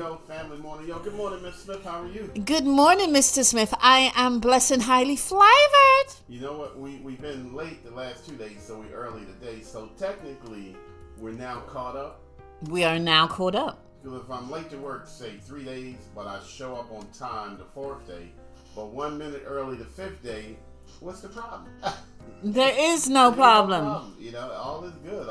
Yo, family morning. Yo, good morning, Miss Smith. How are you? Good morning, Mr. Smith. I am blessed and highly flavored. You know what? We've been late the last 2 days, so we're early today. So technically, we're now caught up. We are now caught up. Because if I'm late to work, say 3 days, but I show up on time the 4th day, but 1 minute early the 5th day, what's the problem? There is no problem. No problem. You know, all is good.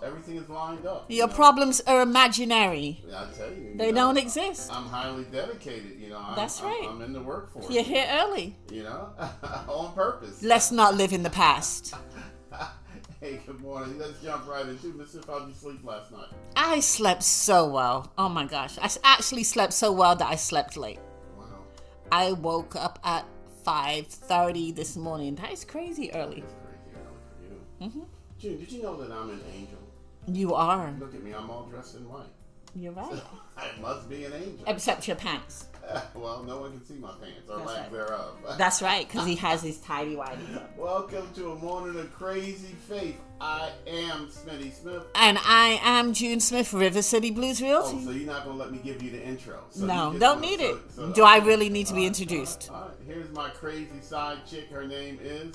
Everything is lined up. Your problems are imaginary. I tell you. They don't exist. I'm highly dedicated. You know, That's right. I'm in the workforce. You're here early. You know, on purpose. Let's not live in the past. Hey, good morning. Let's jump right into it. Miss Smith, how'd you sleep last night? I slept so well. Oh my gosh. I actually slept so well that I slept late. Wow. I woke up at 5:30 this morning. That is crazy early. That's crazy early for you. Mm-hmm. June, did you know that I'm an angel? You are. Look at me. I'm all dressed in white. You're right. I must be an angel. Except your pants. Well, no one can see my pants or That's lack right. thereof. That's right, because he has his tidy whities on. Welcome to a morning of crazy faith. I am Smitty Smith. And I am June Smith, River City Blues Realty. Oh, so you're not going to let me give you the intro? So No, don't need it. Do I really need to be introduced? All right. Here's my crazy side chick. Her name is...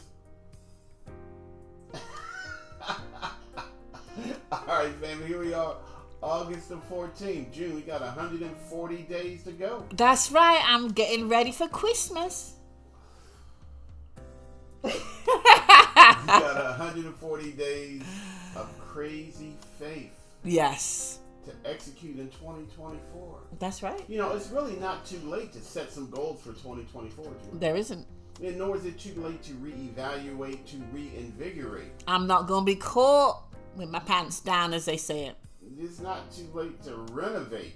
All right, family, here we are. August the 14th. June, we got 140 days to go. That's right. I'm getting ready for Christmas. We got 140 days of crazy faith. Yes. To execute in 2024. That's right. You know, it's really not too late to set some goals for 2024, June. There isn't. And nor is it too late to reevaluate, to reinvigorate. I'm not going to be caught with my pants down, as they say it. It's not too late to renovate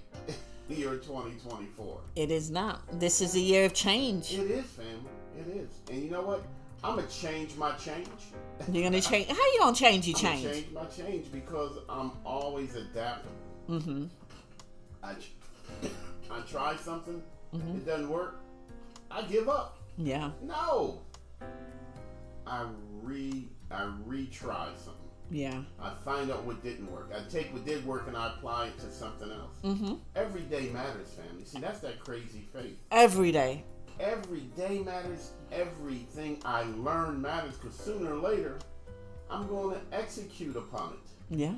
your 2024. It is not. This is a year of change. It is, family. It is. And you know what? I'm going to change my change. You're going to change? How you going to change your I'm change? going to change my change because I'm always adaptable. Mm-hmm. I try something. Mm-hmm. It doesn't work. I give up. Yeah. No. I retry something. Yeah. I find out what didn't work. I take what did work and I apply it to something else. Mm-hmm. Every day matters, family. See, that's that crazy faith. Every day. Every day matters. Everything I learn matters because sooner or later, I'm going to execute upon it. Yeah.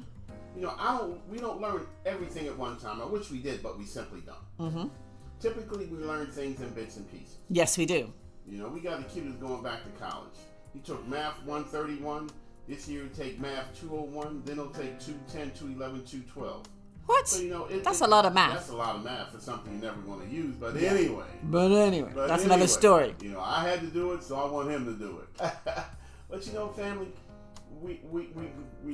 You know, we don't learn everything at one time. I wish we did, but we simply don't. Mm-hmm. Typically, we learn things in bits and pieces. Yes, we do. You know, we got a kid who's going back to college. He took math 131. This year he'll take math 201. Then he'll take 210, 211, 212. What? So, you know, that's a lot of math. That's a lot of math for something you never want to use. But anyway. That's another story. You know, I had to do it, so I want him to do it. But, you know, family, we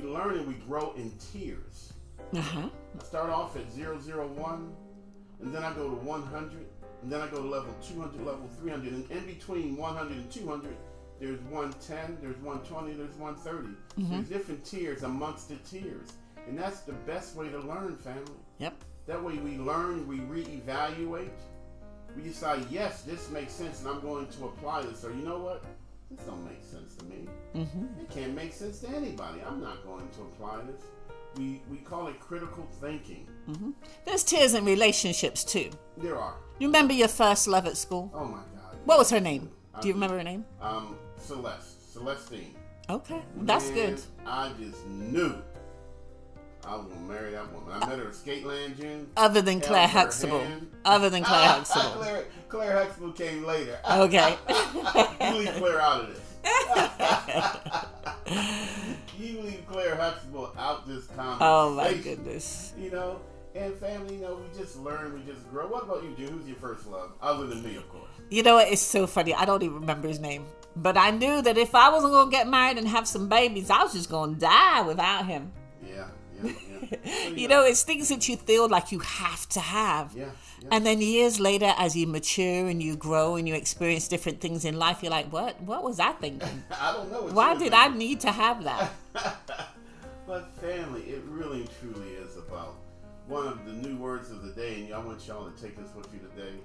learn and we grow in tiers. Uh-huh. I start off at 001, and then I go to 100, and then I go to level 200, level 300, and in between 100 and 200, there's 110, there's 120, there's 130. Mm-hmm. There's different tiers amongst the tiers. And that's the best way to learn, family. Yep. That way we learn, we reevaluate. We decide, yes, this makes sense, and I'm going to apply this. Or you know what? This don't make sense to me. Mm-hmm. It can't make sense to anybody. I'm not going to apply this. We call it critical thinking. Mm-hmm. There's tiers in relationships, too. There are. You remember your first love at school? Oh, my God. What was her name? Do you remember her name? Celestine. Okay, that's good. I just knew I was going to marry that woman. I met her at Skateland, June. Other than Claire Huxtable. Claire Huxtable came later. Okay. You leave Claire out of this. You leave Claire Huxtable out this conversation. Oh, my goodness. You know, and family, you know, we just learn, we just grow. What about you, June? Who's your first love? Other than me, of course. You know what? It's so funny. I don't even remember his name. But I knew that if I wasn't going to get married and have some babies, I was just going to die without him. Yeah. So, you know, it's things that you feel like you have to have. Yeah. And then years later, as you mature and you grow and you experience different things in life, you're like, what was I thinking? I don't know. Why did I need to have that? But family, it really and truly is about one of the new words of the day, and I want y'all to take this with you today.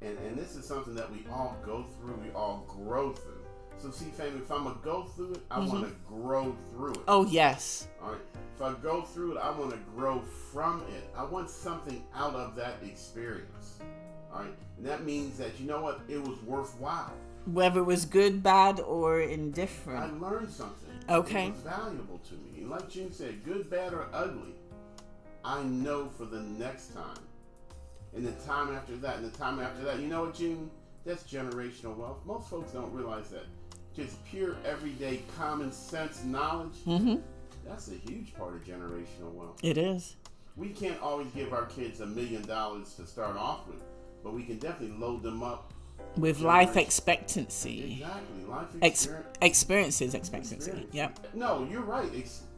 And this is something that we all go through, we all grow through. So see, family, if I'm going to go through it, I want to grow through it. Oh, yes. All right. If I go through it, I want to grow from it. I want something out of that experience. All right. And that means that, you know what? It was worthwhile. Whether it was good, bad, or I indifferent. learned something. Okay. It was valuable to me. And like June said, good, bad, or ugly, I know for the next time. And the time after that, and the time after that. You know what, June? That's generational wealth. Most folks don't realize that. Just pure, everyday, common sense knowledge. Mm-hmm. That's a huge part of generational wealth. It is. We can't always give our kids $1 million to start off with, but we can definitely load them up With life expectancy. Exactly, life Experiences expectancy. Yep. No, you're right.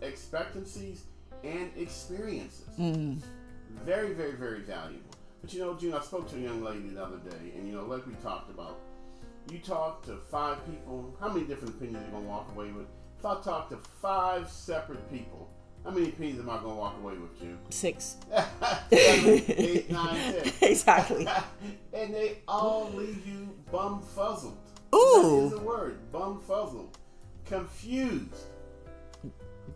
Expectancies and experiences. Very, very, very valuable. But you know, June, I spoke to a young lady the other day, and you know, like we talked about, you talk to 5 people. How many different opinions are you gonna walk away with? If I talk to 5 separate people, how many opinions am I gonna walk away with, June? 6. 7, 8, 9, 10. Exactly. And they all leave you bumfuzzled. Ooh. That is a word. Bumfuzzled. Confused.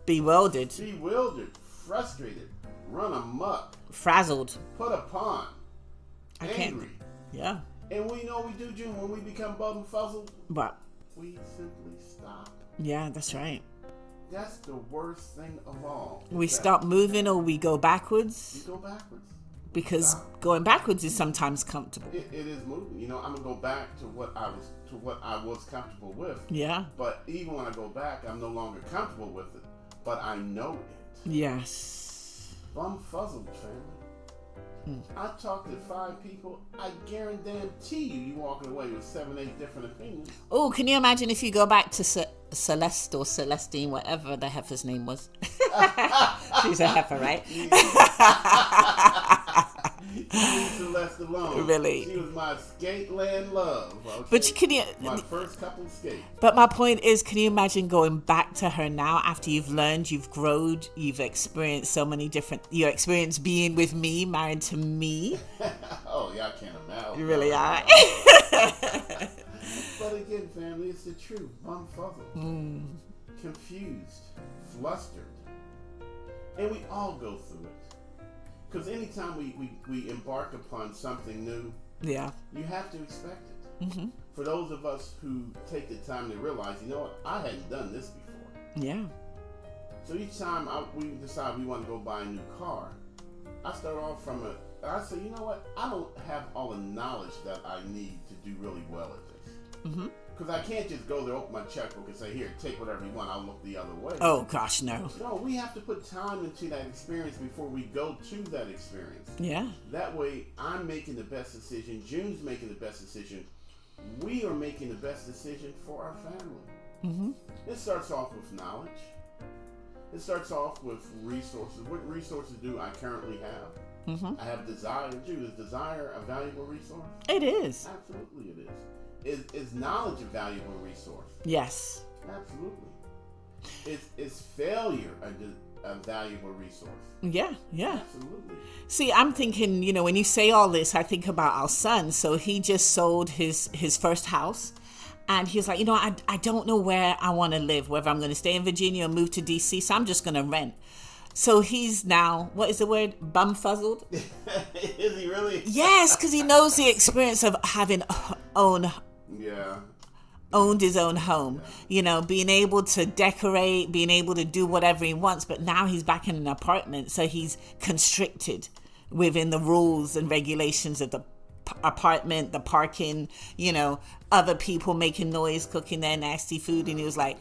Bewildered. Bewildered. Frustrated. Run amok. Frazzled. Put upon. I can't. Angry. Yeah. And we know we do, June, when we become bumfuzzled, But we simply stop. yeah, that's right. That's the worst thing of all. We is that stop moving or we go backwards, You go backwards. because Stop. going backwards is sometimes comfortable. It is moving. You know, I'm gonna go back to what I was comfortable with. Yeah. But even when I go back, I'm no longer comfortable with it. But I know it. Yes. Bumfuzzled, family. I talked to 5 people. I guarantee you walking away with 7, 8 different opinions. Oh, can you imagine if you go back to Celeste or Celestine, whatever the heifer's name was? She's a heifer, right? Leave Celeste alone. Really? She was my skate-land love. Okay? But can you? My first couple skates. But my point is, can you imagine going back to her now after you've learned, you've grown, you've experienced so many different. Your experience being with me, married to me. Oh yeah, I can't imagine. You really are. But again, family, it's the truth. Bumfuzzled, confused, flustered, and we all go through it. Because anytime we embark upon something new, Yeah. you have to expect it. For those of us who take the time to realize, you know what, I hadn't done this before. Yeah. So each time we decide we want to go buy a new car, I start off I say, you know what, I don't have all the knowledge that I need to do really well at this. Because I can't just go there, open my checkbook, and say, here, take whatever you want, I'll look the other way. Oh gosh, no. No, we have to put time into that experience before we go to that experience. Yeah. That way, I'm making the best decision, June's making the best decision, we are making the best decision for our family. It starts off with knowledge. It starts off with resources. What resources do I currently have? I have desire. June, is desire a valuable resource? It is. Absolutely it is. Is knowledge a valuable resource? Yes. Absolutely. Is failure a valuable resource? Yeah. Yeah. Absolutely. See, I'm thinking, when you say all this, I think about our son. So he just sold his first house. And he was like, I don't know where I want to live, whether I'm going to stay in Virginia or move to D.C., so I'm just going to rent. So he's now, what is the word? Bumfuzzled? Is he really? Yes, because he knows the experience of having owned his own home. Being able to decorate, being able to do whatever he wants. But now he's back in an apartment, so he's constricted within the rules and regulations of the apartment, the parking, other people making noise, cooking their nasty food. And he was like,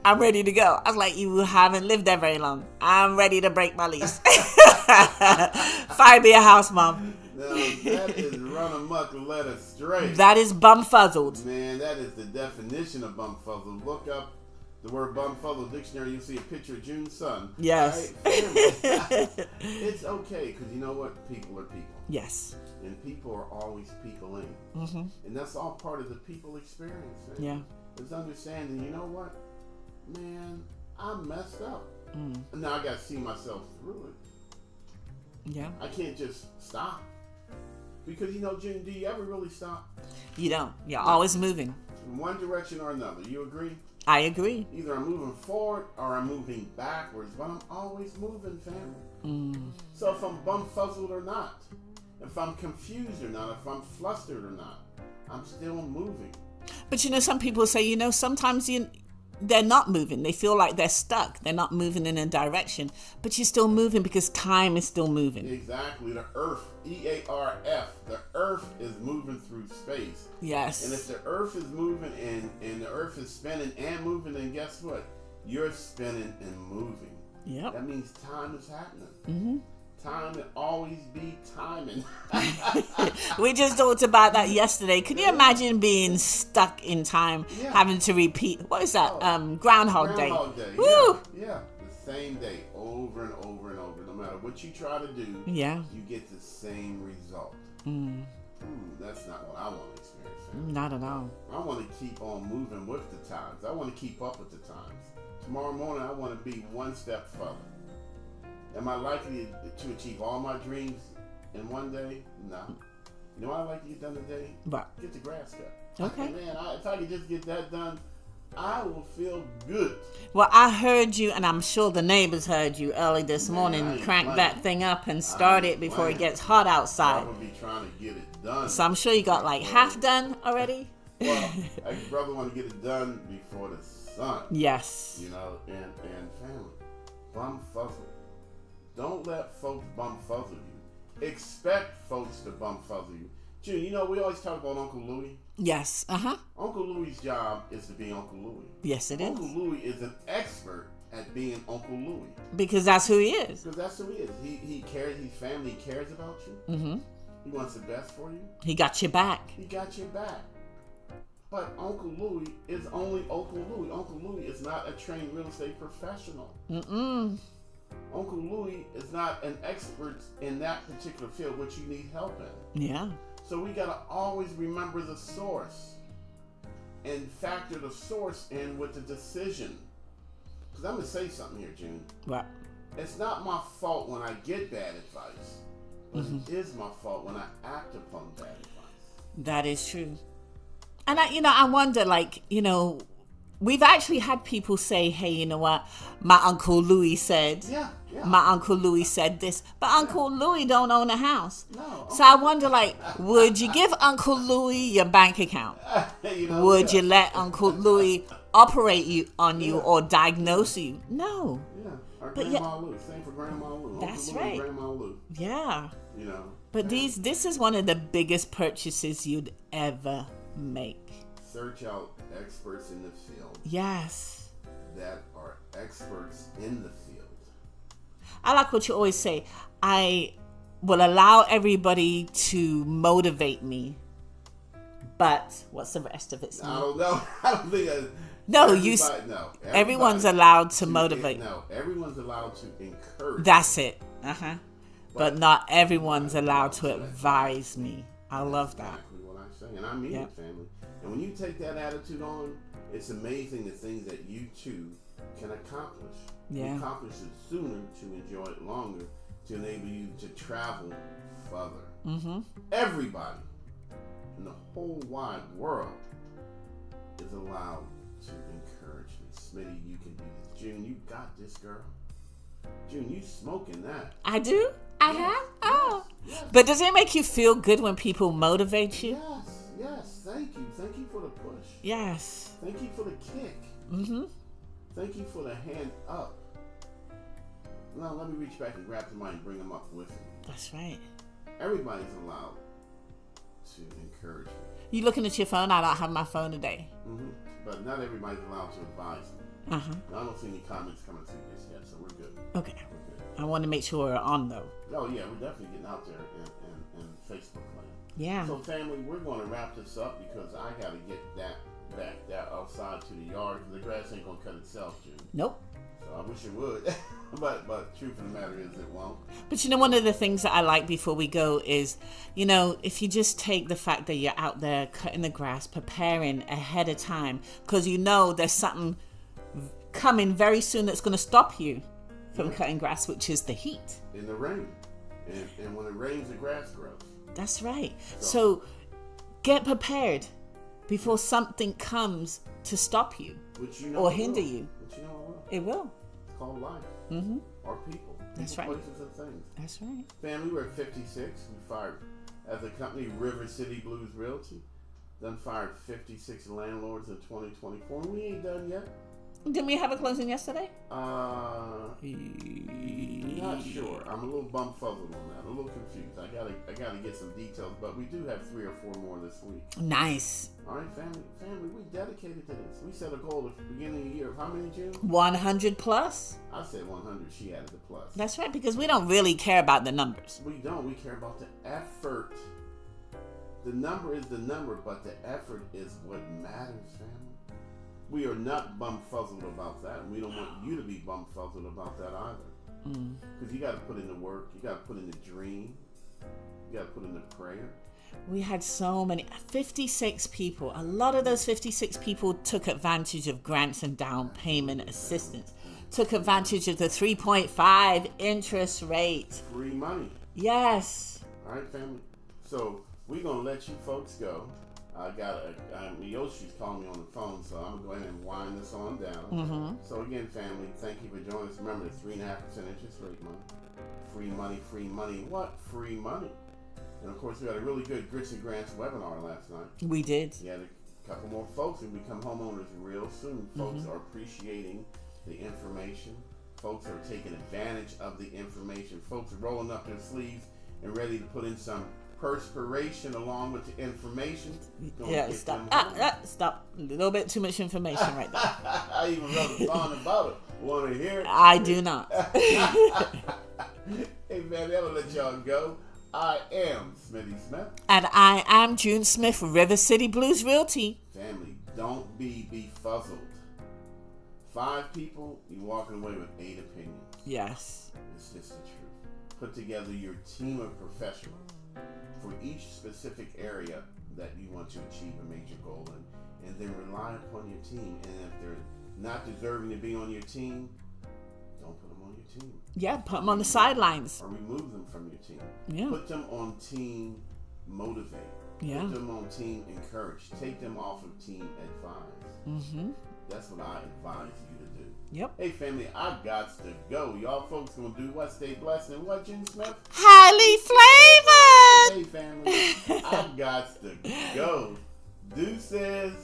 I'm ready to go. I was like, you haven't lived there very long. I'm ready to break my lease. Find me a house, Mom. Now, that is run amok, led astray. That is bumfuzzled. Man, that is the definition of bumfuzzled. Look up the word bumfuzzled dictionary. You'll see a picture of June's son. Yes. Right? It's okay, because you know what? People are people. Yes. And people are always peopling. And that's all part of the people experience. Man. Yeah. It's understanding, you know what? Man, I messed up. Now I got to see myself through it. Yeah. I can't just stop. Because, June, do you ever really stop? You don't. You're always moving. in one direction or another. You agree? I agree. Either I'm moving forward or I'm moving backwards, but I'm always moving, family. So if I'm bumfuzzled or not, if I'm confused or not, if I'm flustered or not, I'm still moving. But some people say, sometimes they're not moving. They feel like they're stuck. They're not moving in a direction. But you're still moving because time is still moving. Exactly. The earth, EARF, the earth is moving through space. Yes. And if the earth is moving and the earth is spinning and moving, then guess what? You're spinning and moving. Yep. That means time is happening. Time will always be timing. We just talked about that yesterday. Can you imagine being stuck in time, having to repeat? What is that? Groundhog Day. Groundhog Day. Woo! Yeah. The same day over and over and over. No matter what you try to do, Yeah. you get the same result. That's not what I want to experience. Family. Not at all. I want to keep on moving with the times. I want to keep up with the times. Tomorrow morning, I want to be one step further. Am I likely to achieve all my dreams in one day? No. You know what I'd like to get done today? What? Get the grass cut. Okay. Man, if I could just get that done, I will feel good. Well, I heard you, and I'm sure the neighbors heard you early this I morning. ain't Crank playing. that thing up and start it before it playing. gets hot I outside. would be trying to get it done. So I'm sure you got like half done already. Well, I brother want to get it done before the sun. Yes. And family, bumfuzzle. Don't let folks bumfuzzle you. Expect folks to bumfuzzle you. June, we always talk about Uncle Louie. Yes. Uncle Louie's job is to be Uncle Louie. Yes, it is. Uncle Louie is an expert at being Uncle Louie. Because that's who he is. Because that's who he is. He cares. His family cares about you. He wants the best for you. He got your back. He got your back. But Uncle Louie is only Uncle Louie. Uncle Louie is not a trained real estate professional. Uncle Louie is not an expert in that particular field, which you need help in. Yeah. So we got to always remember the source and factor the source in with the decision. Because I'm going to say something here, June. What? It's not my fault when I get bad advice, but it is my fault when I act upon bad advice. That is true. And I wonder, we've actually had people say, hey, you know what? My Uncle Louie said. Yeah. My Uncle Louie said this. But Uncle Louie don't own a house. No. So I wonder, would you give Uncle Louie your bank account? Would you let Uncle Louie operate on you or diagnose you? No. Yeah. Or Grandma Lou. Same for Grandma Lou. That's Uncle Louie, right. Grandma Lou. Yeah. But Yeah. this is one of the biggest purchases you'd ever make. Search out experts in the field Yes. that are experts in the field. I like what you always say. I will allow everybody to motivate me. But what's the rest of it? I don't know. I don't think that. No, everyone's everybody allowed to motivate. No, everyone's allowed to encourage. That's it. But not everyone's allowed to advise me. I love that. Exactly what I say, and I mean it, family. And when you take that attitude on, it's amazing the things that you too can accomplish. Yeah. You accomplish it sooner to enjoy it longer, to enable you to travel further. Everybody in the whole wide world is allowed to encourage me. Smitty, you can do this. June, you got this, girl. June, you smoking that. I do? I have? Oh. Yes. But does it make you feel good when people motivate you? Yes. Thank you. Thank you for the push. Yes. Thank you for the kick. Thank you for the hand up. Now let me reach back and grab the mic and bring them up with me. That's right. Everybody's allowed to encourage me. You looking at your phone? I don't have my phone today. But not everybody's allowed to advise me. Now, I don't see any comments coming through this yet, so we're good. Okay. We're good. I want to make sure we're on though. Oh yeah, we're definitely getting out there in Facebook land. Yeah. So family, we're going to wrap this up because I got to get that back outside to the yard because the grass ain't going to cut itself, June. Nope. So I wish it would, but truth of the matter is it won't. But one of the things that I like before we go is, if you just take the fact that you're out there cutting the grass, preparing ahead of time, because there's something coming very soon that's going to stop you from cutting grass, which is the heat. In the rain. And when it rains, the grass grows. That's right. So get prepared. before something comes to stop you Which you know or it hinder will. you. Which you know it will. It will. It's called life. Mm-hmm. Or people. That's right. Places and things. That's right. Family, we're at 56. We fired, as a company, River City Blues Realty. Done fired 56 landlords in 2024. We ain't done yet. Didn't we have a closing yesterday? Not sure. I'm a little bumfuzzled on that. A little confused. I gotta get some details, but we do have 3 or 4 more this week. Nice. All right, family, we dedicated to this. We set a goal at the beginning of the year of how many, June? 100 plus. I said 100. She added the plus. That's right, because we don't really care about the numbers. We don't. We care about the effort. The number is the number, but the effort is what matters, family. We are not bumfuzzled about that, and we don't want you to be bumfuzzled about that either. Because you got to put in the work, you got to put in the dream, you got to put in the prayer. We had so many, 56 people. A lot of those 56 people took advantage of grants and down payment assistance, took advantage of the 3.5 interest rate. Free money. Yes. All right, family. So we're going to let you folks go. Yoshi's calling me on the phone, so I'm going to go ahead and wind this on down. So again, family, thank you for joining us. Remember, the 3.5% interest rate money. Free money, free money. What? Free money. And of course, we had a really good Grits and Grants webinar last night. We did. We had a couple more folks who become homeowners real soon. Folks are appreciating the information. Folks are taking advantage of the information. Folks are rolling up their sleeves and ready to put in some perspiration along with the information. Yeah, stop. Stop. A little bit too much information right there. I even wrote a song about it. Want to hear it? I do not. Hey, man, I'm going to let y'all go. I am Smitty Smith. And I am June Smith, River City Blues Realty. Family, don't be befuzzled. 5 people, you're walking away with 8 opinions. Yes. It's just the truth. Put together your team of professionals for each specific area that you want to achieve a major goal in, and then rely upon your team. And if they're not deserving to be on your team, don't put them on your team. Yeah, put them on the sidelines. Or remove them from your team. Yeah. Put them on team motivate. Yeah. Put them on team encourage. Take them off of team advise. That's what I advise you to do. Yep. Hey, family, I got to go. Y'all folks gonna do what? Stay blessed and what, June Smith? Highly flavored. Hey, family, I got to go. Deuces.